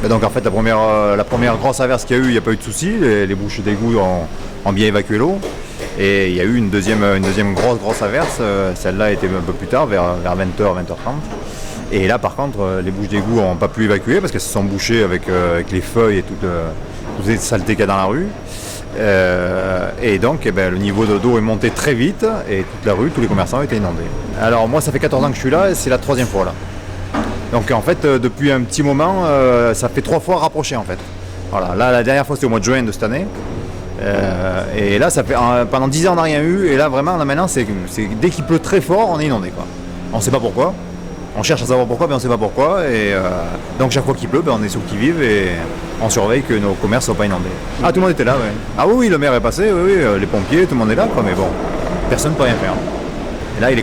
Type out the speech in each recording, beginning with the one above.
Donc en fait la première grosse averse qu'il y a eu, il n'y a pas eu de souci, les bouches d'égout ont bien évacué l'eau. Et il y a eu une deuxième grosse averse, celle-là était un peu plus tard, vers 20h, 20h30. Et là par contre les bouches d'égout n'ont pas pu évacuer parce qu'elles se sont bouchées avec les feuilles et toutes les saletés qu'il y a dans la rue. Et donc le niveau d'eau est monté très vite et toute la rue, tous les commerçants ont été inondés. Alors moi ça fait 14 ans que je suis là et c'est la 3e fois là. Donc en fait depuis un petit moment ça fait 3 fois rapproché en fait. Voilà, là la dernière fois c'était au mois de juin de cette année. Et là ça fait pendant 10 ans on n'a rien eu et là vraiment là maintenant c'est dès qu'il pleut très fort on est inondé quoi. On ne sait pas pourquoi. On cherche à savoir pourquoi mais on ne sait pas pourquoi et donc chaque fois qu'il pleut on est sur le qui-vive et on surveille que nos commerces ne soient pas inondés. Ah tout le monde était là ouais. Ah oui le maire est passé, oui, les pompiers, tout le monde est là quoi, mais bon, personne ne peut rien faire. Et là ils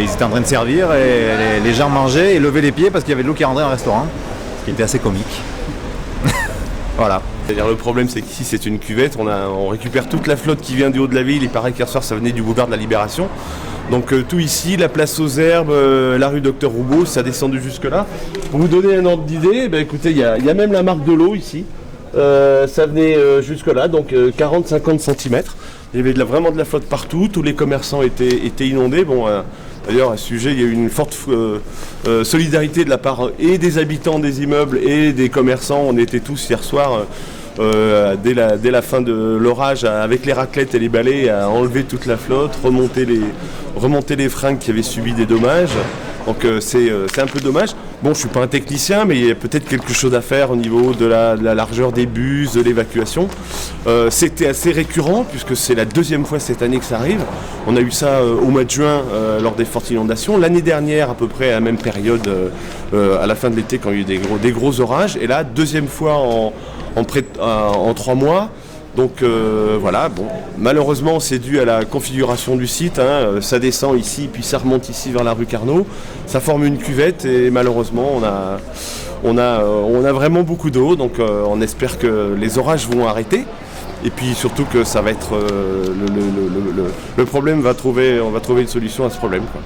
étaient en train de servir et les gens mangeaient et levaient les pieds parce qu'il y avait de l'eau qui rentrait dans le restaurant, ce qui était assez comique. Voilà. C'est-à-dire le problème c'est qu'ici c'est une cuvette, on récupère toute la flotte qui vient du haut de la ville, il paraît qu'hier soir ça venait du boulevard de la Libération. Donc tout ici, la place aux Herbes, la rue Docteur Roubaud, ça a descendu jusque là. Pour vous donner un ordre d'idée, écoutez, il y a même la marque de l'eau ici. Ça venait jusque là, donc 40-50 cm. Il y avait vraiment de la flotte partout, tous les commerçants étaient inondés. Bon, d'ailleurs à ce sujet, il y a eu une forte solidarité de la part et des habitants des immeubles et des commerçants. On était tous hier soir. Dès la fin de l'orage, avec les raclettes et les balais, à enlever toute la flotte, remonter les fringues qui avaient subi des dommages. Donc c'est un peu dommage. Bon, je ne suis pas un technicien, mais il y a peut-être quelque chose à faire au niveau de la largeur des bus, de l'évacuation. C'était assez récurrent, puisque c'est la 2e fois cette année que ça arrive. On a eu ça au mois de juin, lors des fortes inondations. L'année dernière, à peu près à la même période, à la fin de l'été, quand il y a eu des gros orages. Et là, 2e fois en 3 mois. Donc voilà, bon, malheureusement c'est dû à la configuration du site, ça descend ici puis ça remonte ici vers la rue Carnot, ça forme une cuvette et malheureusement on a vraiment beaucoup d'eau, donc on espère que les orages vont arrêter et puis surtout que ça va être le problème, on va trouver une solution à ce problème, quoi.